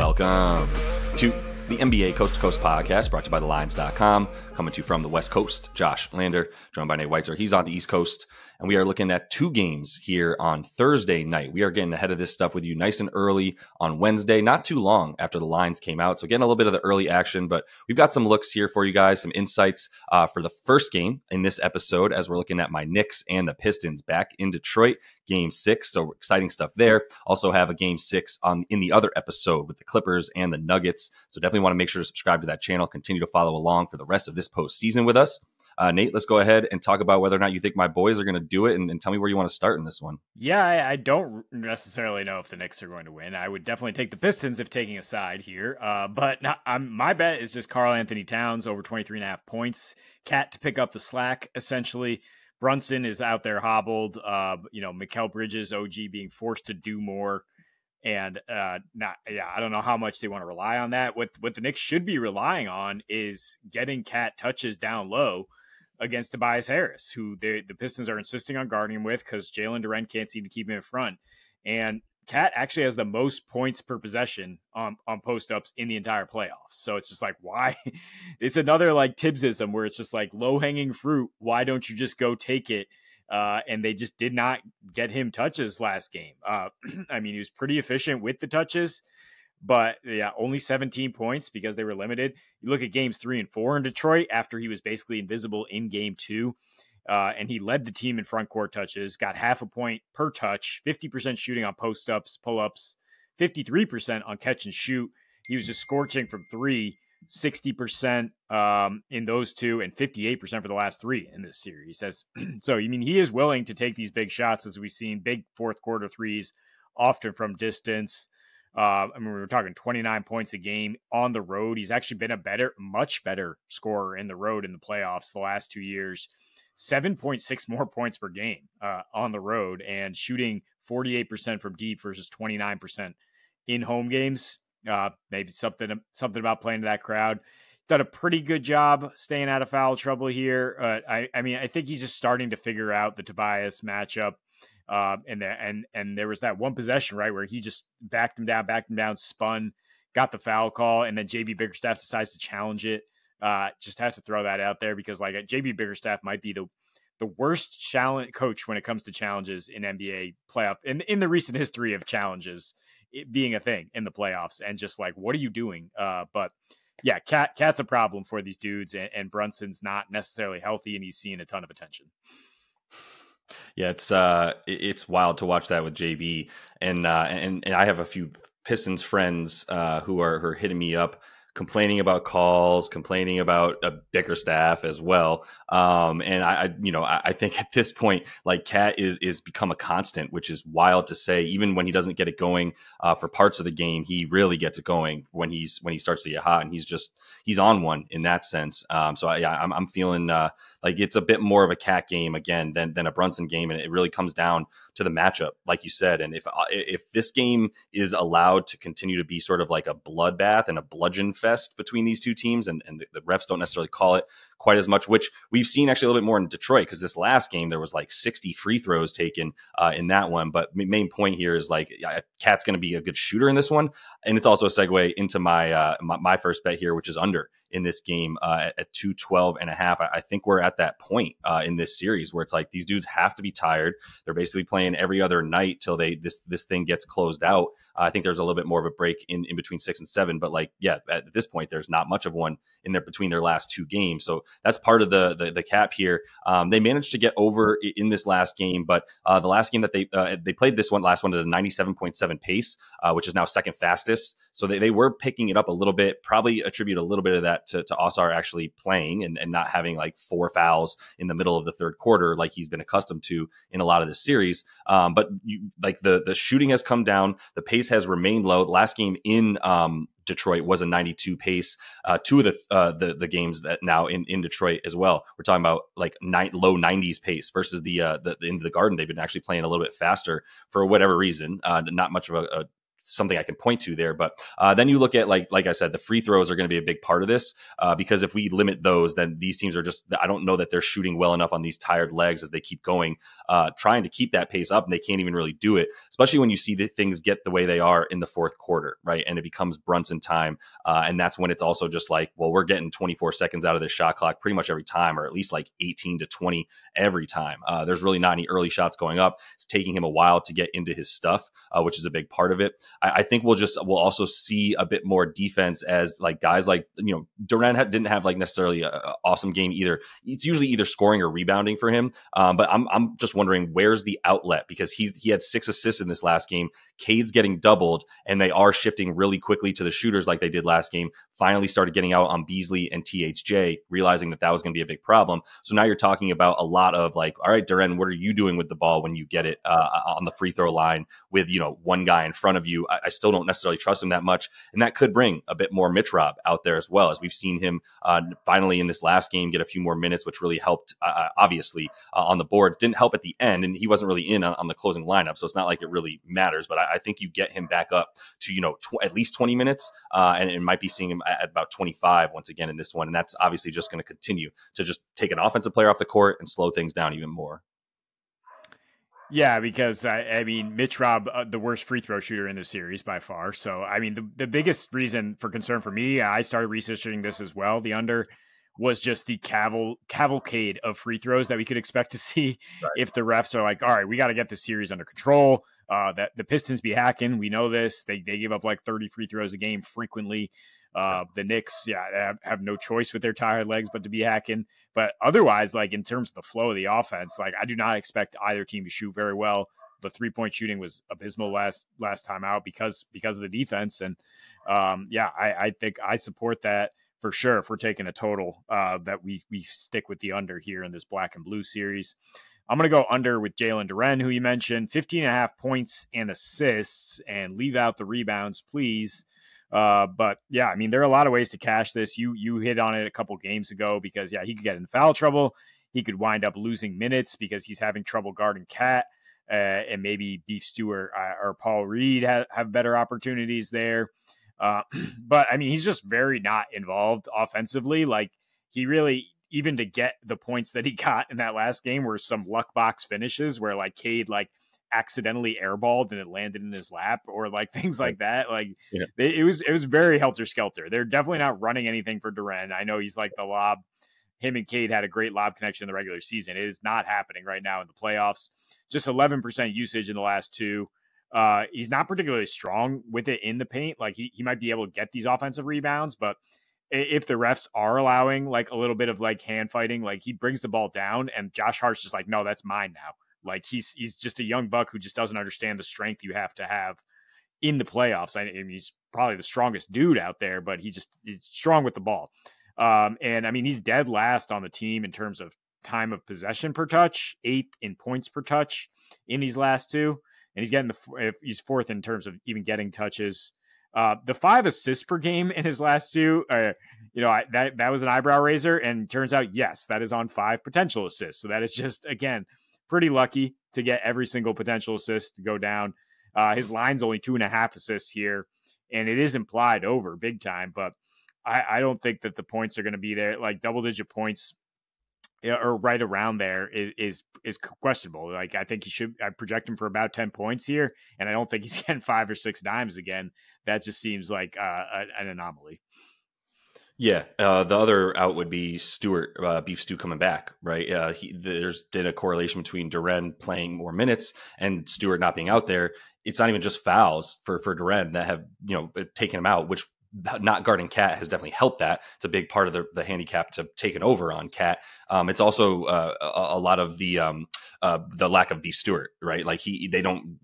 Welcome to the NBA Coast to Coast podcast brought to you by TheLines.com. Coming to you from the West Coast, Josh Lander, joined by Nate Weitzer. He's on the East Coast, and we are looking at two games here on Thursday night. We are getting ahead of this stuff with you nice and early on Wednesday, not too long after the lines came out. So getting a little bit of the early action, but we've got some looks here for you guys, some insights for the first game in this episode as we're looking at my Knicks and the Pistons back in Detroit, Game 6. So exciting stuff there. Also have a Game 6 in the other episode with the Clippers and the Nuggets. So definitely want to make sure to subscribe to that channel. Continue to follow along for the rest of this postseason with us. Nate, let's go ahead and talk about whether or not you think my boys are going to do it, and tell me where you want to start in this one. Yeah, I don't necessarily know if the Knicks are going to win. I would definitely take the Pistons if taking a side here. But my bet is just Karl Anthony Towns over 23.5 points. Cat to pick up the slack, essentially. Brunson is out there hobbled. Mikal Bridges, OG being forced to do more. And I don't know how much they want to rely on that. What the Knicks should be relying on is getting Cat touches down low against Tobias Harris, who the Pistons are insisting on guarding him with because Jalen Duren can't seem to keep him in front. And Cat actually has the most points per possession on post-ups in the entire playoffs. So it's just like, why? It's another like Tibbsism where it's just like low-hanging fruit. Why don't you just go take it? And they just did not get him touches last game. He was pretty efficient with the touches, but yeah, only 17 points because they were limited. You look at games 3 and 4 in Detroit after he was basically invisible in game 2. And he led the team in front court touches, got half a point per touch, 50% shooting on post-ups, pull-ups, 53% on catch and shoot. He was just scorching from 3, 60% in those two, and 58% for the last 3 in this series. So, he is willing to take these big shots, as we've seen, big fourth quarter threes, often from distance. We were talking 29 points a game on the road. He's actually been much better scorer in the road in the playoffs the last 2 years. 7.6 more points per game on the road, and shooting 48% from deep versus 29% in home games. Maybe something about playing to that crowd. Done a pretty good job staying out of foul trouble here. I think he's just starting to figure out the Tobias matchup. And there was that one possession, right, where he just backed him down, spun, got the foul call, and then JB Bickerstaff decides to challenge it. Just have to throw that out there because like JB Bickerstaff might be the worst challenge coach when it comes to challenges in NBA playoff in the recent history of challenges, it being a thing in the playoffs, and just like, what are you doing? But yeah, Cat's a problem for these dudes, and Brunson's not necessarily healthy, and he's seeing a ton of attention. Yeah, it's wild to watch that with JB, and I have a few Pistons friends who are hitting me up, complaining about calls, complaining about Bickerstaff as well. And I think at this point, like, Cat is become a constant, which is wild to say. Even when he doesn't get it going for parts of the game, he really gets it going when he starts to get hot, and he's on one in that sense. I'm feeling like it's a bit more of a Cat game again than a Brunson game, and it really comes down to the matchup, like you said. And if this game is allowed to continue to be sort of like a bloodbath and a bludgeon fest between these two teams, and the refs don't necessarily call it quite as much, which we've seen actually a little bit more in Detroit, because this last game there was like 60 free throws taken in that one. But main point here is like Cat's going to be a good shooter in this one, and it's also a segue into my first bet here, which is under in this game at 212.5. I think we're at that point in this series where it's like these dudes have to be tired. They're basically playing every other night till this thing gets closed out. I think there's a little bit more of a break in between 6 and 7, but like, yeah, at this point there's not much of one in there between their last two games. So that's part of the cap here. They managed to get over in this last game, but the last game that they played last one at a 97.7 pace, which is now second fastest. So they were picking it up a little bit, probably attribute a little bit of that to Ausar actually playing and not having like 4 fouls in the middle of the third quarter like he's been accustomed to in a lot of this series. But the shooting has come down. The pace has remained low. The last game in Detroit was a 92 pace. Two of the games that now in Detroit as well, we're talking about like low 90s pace versus the into the Garden. They've been actually playing a little bit faster for whatever reason. Not much of a something I can point to there. But then you look at like I said, the free throws are going to be a big part of this because if we limit those, then these teams are just, I don't know that they're shooting well enough on these tired legs as they keep going, trying to keep that pace up, and they can't even really do it, especially when you see the things get the way they are in the fourth quarter, right? And it becomes Brunson time. And that's when it's also just like, well, we're getting 24 seconds out of this shot clock pretty much every time, or at least like 18 to 20 every time. There's really not any early shots going up. It's taking him a while to get into his stuff, which is a big part of it. I think we'll also see a bit more defense as like guys like, Duren didn't have like necessarily an awesome game either. It's usually either scoring or rebounding for him. But I'm just wondering, where's the outlet? Because he had 6 assists in this last game. Cade's getting doubled, and they are shifting really quickly to the shooters like they did last game. Finally started getting out on Beasley and THJ, realizing that was going to be a big problem. So now you're talking about a lot of like, all right, Duren, what are you doing with the ball when you get it on the free throw line with, one guy in front of you? I still don't necessarily trust him that much. And that could bring a bit more Mitch Rob out there as well, as we've seen him finally in this last game get a few more minutes, which really helped, obviously, on the board. Didn't help at the end, and he wasn't really in on the closing lineup, so it's not like it really matters. But I think you get him back up to, at least 20 minutes, and it might be seeing him at about 25 once again in this one. And that's obviously just going to continue to just take an offensive player off the court and slow things down even more. Yeah, because I mean, Mitch Rob, the worst free throw shooter in the series by far. So, I mean, the biggest reason for concern for me, I started researching this as well. The under was just the cavalcade of free throws that we could expect to see if the refs are like, all right, we got to get the series under control. That the Pistons be hacking. We know this. They give up like 30 free throws a game frequently. The Knicks, have no choice with their tired legs but to be hacking. But otherwise, like in terms of the flow of the offense, like I do not expect either team to shoot very well. The 3-point shooting was abysmal last time out because of the defense. And I think I support that for sure. If we're taking a total, that we stick with the under here in this black and blue series. I'm going to go under with Jalen Duren, who you mentioned, 15.5 points and assists, and leave out the rebounds, please. But yeah, I mean, there are a lot of ways to cash this. You hit on it a couple games ago because he could get in foul trouble. He could wind up losing minutes because he's having trouble guarding Cat, and maybe Beef Stewart or Paul Reed have better opportunities there. But I mean, he's just very not involved offensively. Like he really, even to get the points that he got in that last game were some luck box finishes where like Cade accidentally airballed and it landed in his lap, or like things like that. Like it was very helter skelter. They're definitely not running anything for Duren. I know he's like the lob. Him and Cade had a great lob connection in the regular season. It is not happening right now in the playoffs. Just 11% usage in the last two. He's not particularly strong with it in the paint. Like he might be able to get these offensive rebounds, but if the refs are allowing like a little bit of like hand fighting, like he brings the ball down and Josh Hart's just like, no, that's mine now. Like he's just a young buck who just doesn't understand the strength you have to have in the playoffs. I mean, he's probably the strongest dude out there, but he's strong with the ball. And I mean, he's dead last on the team in terms of time of possession per touch, 8th in points per touch in these last two. And he's getting he's 4th in terms of even getting touches. The 5 assists per game in his last two, that was an eyebrow raiser. And turns out, yes, that is on 5 potential assists. So that is just, again, pretty lucky to get every single potential assist to go down. His line's only 2.5 assists here, and it is implied over big time. But I don't think that the points are going to be there. Like double-digit points or right around there is questionable. Like I think I project him for about 10 points here, and I don't think he's getting 5 or 6 dimes again. That just seems like an anomaly. Yeah, the other out would be Stewart, Beef Stew coming back, right? There's been a correlation between Duren playing more minutes and Stewart not being out there. It's not even just fouls for Duren that have taken him out, which not guarding Cat has definitely helped that. It's a big part of the handicap to taking over on Cat. It's also a lot of the lack of Beef Stewart, right? Like they don't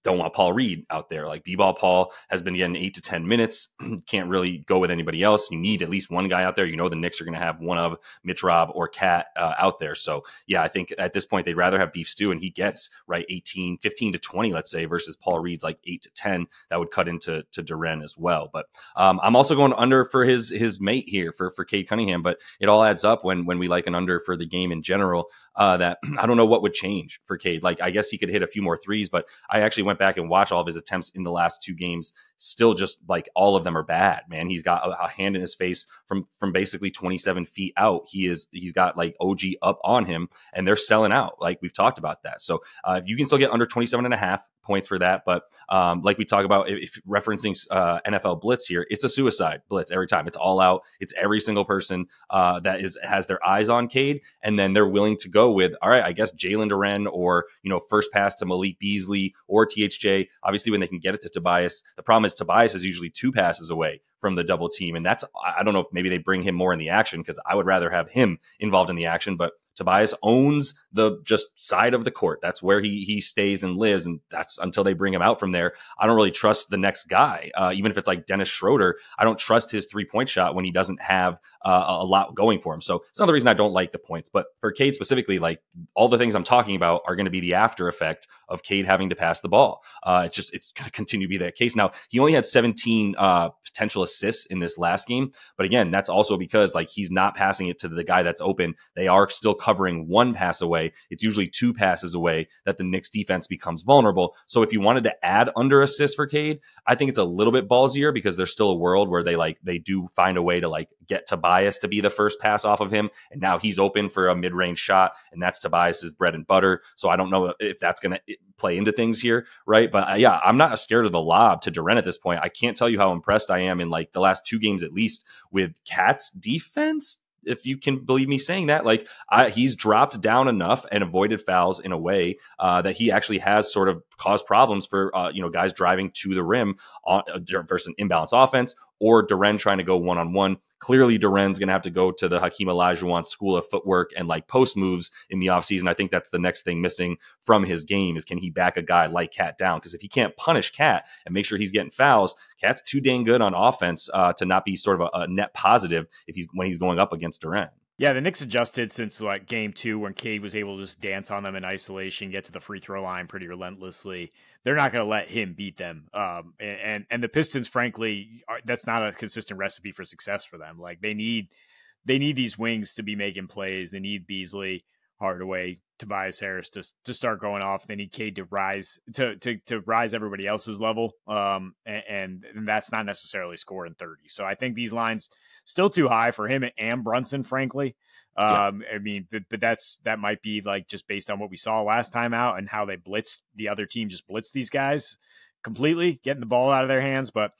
want Paul Reed out there. Like B-ball Paul has been getting 8 to 10 minutes. Can't really go with anybody else. You need at least one guy out there. The Knicks are going to have one of Mitch Rob or Cat out there. So yeah, I think at this point they'd rather have Beef Stew, and he gets 15 to 20, let's say, versus Paul Reed's like 8 to 10. That would cut into Duren as well. But I'm also going under for his mate here for Cade Cunningham, but it all adds up when we like an under for the game in general. That I don't know what would change for Cade. Like I guess he could hit a few more threes, but I actually went back and watched all of his attempts in the last 2 games. Still just like all of them are bad, man. He's got a hand in his face from basically 27 feet out. He's got like OG up on him, and they're selling out. Like we've talked about that. So you can still get under 27.5 points for that. But like we talk about, if referencing NFL blitz here, it's a suicide blitz every time. It's all out. It's every single person that has their eyes on Cade, and then they're willing to go with, all right, I guess Jalen Duren, or first pass to Malik Beasley or THJ. Obviously, when they can get it to Tobias, the problem is Tobias is usually 2 passes away from the double team, and that's, I don't know if maybe they bring him more in the action, because I would rather have him involved in the action. But Tobias owns the just side of the court. That's where he stays and lives, and that's until they bring him out from there. I don't really trust the next guy, even if it's like Dennis Schroeder. I don't trust his 3-point shot when he doesn't have a lot going for him. So it's another reason I don't like the points. But for Cade specifically, like all the things I'm talking about are going to be the after effect of Cade having to pass the ball. It's going to continue to be that case. Now, he only had 17 potential assists in this last game, but again, that's also because like he's not passing it to the guy that's open. They are still covering 1 pass away. It's usually 2 passes away that the Knicks defense becomes vulnerable. So if you wanted to add under assists for Cade, I think it's a little bit ballsier, because there's still a world where they do find a way to like get Tobias to be the first pass off of him, and now he's open for a mid-range shot, and that's Tobias's bread and butter. So I don't know if that's going to play into things here, right? But yeah, I'm not scared of the lob to Duren at this point. I can't tell you how impressed I am in like the last 2 games at least with Cat's defense, if you can believe me saying that. Like he's dropped down enough and avoided fouls in a way that he actually has sort of caused problems for guys driving to the rim versus an imbalanced offense, or Duren trying to go one-on-one. Clearly, Duren's going to have to go to the Hakeem Olajuwon school of footwork and like post moves in the offseason. I think that's the next thing missing from his game, is can he back a guy like Cat down? Because if he can't punish Cat and make sure he's getting fouls, Cat's too dang good on offense to not be sort of a net positive when he's going up against Duren. Yeah, the Knicks adjusted since like game 2, when Cade was able to just dance on them in isolation, get to the free throw line pretty relentlessly. They're not going to let him beat them. And the Pistons, frankly, that's not a consistent recipe for success for them. Like they need these wings to be making plays. They need Beasley, Hardaway, Tobias Harris to start going off. They need Cade to rise to rise everybody else's level. And that's not necessarily scoring 30. So I think these lines still too high for him and Brunson, frankly. I mean, but that might be like just based on what we saw last time out and how they blitzed the other team, just blitzed these guys completely, getting the ball out of their hands. But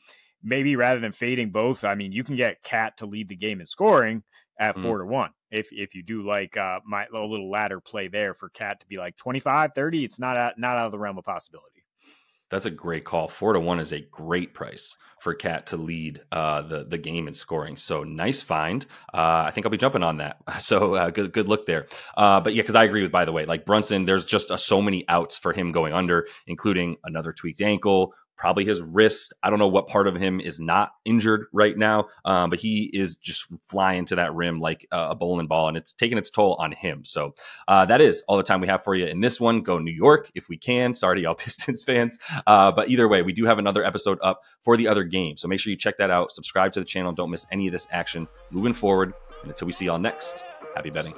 maybe rather than fading both, I mean, you can get Cat to lead the game in scoring at 4-1. If you do like a little ladder play there for Cat to be like 25, 30, it's not out of the realm of possibility. That's a great call. 4-1 is a great price for Cat to lead the game in scoring. So nice find. I think I'll be jumping on that. So good look there. But yeah, because I agree with, by the way, like Brunson, there's just so many outs for him going under, including another tweaked ankle, probably his wrist. I don't know what part of him is not injured right now, but he is just flying to that rim like a bowling ball, and it's taking its toll on him. So that is all the time we have for you in this one. Go New York if we can. Sorry to y'all Pistons fans. But either way, we do have another episode up for the other game. So make sure you check that out. Subscribe to the channel. Don't miss any of this action moving forward. And until we see y'all next, happy betting.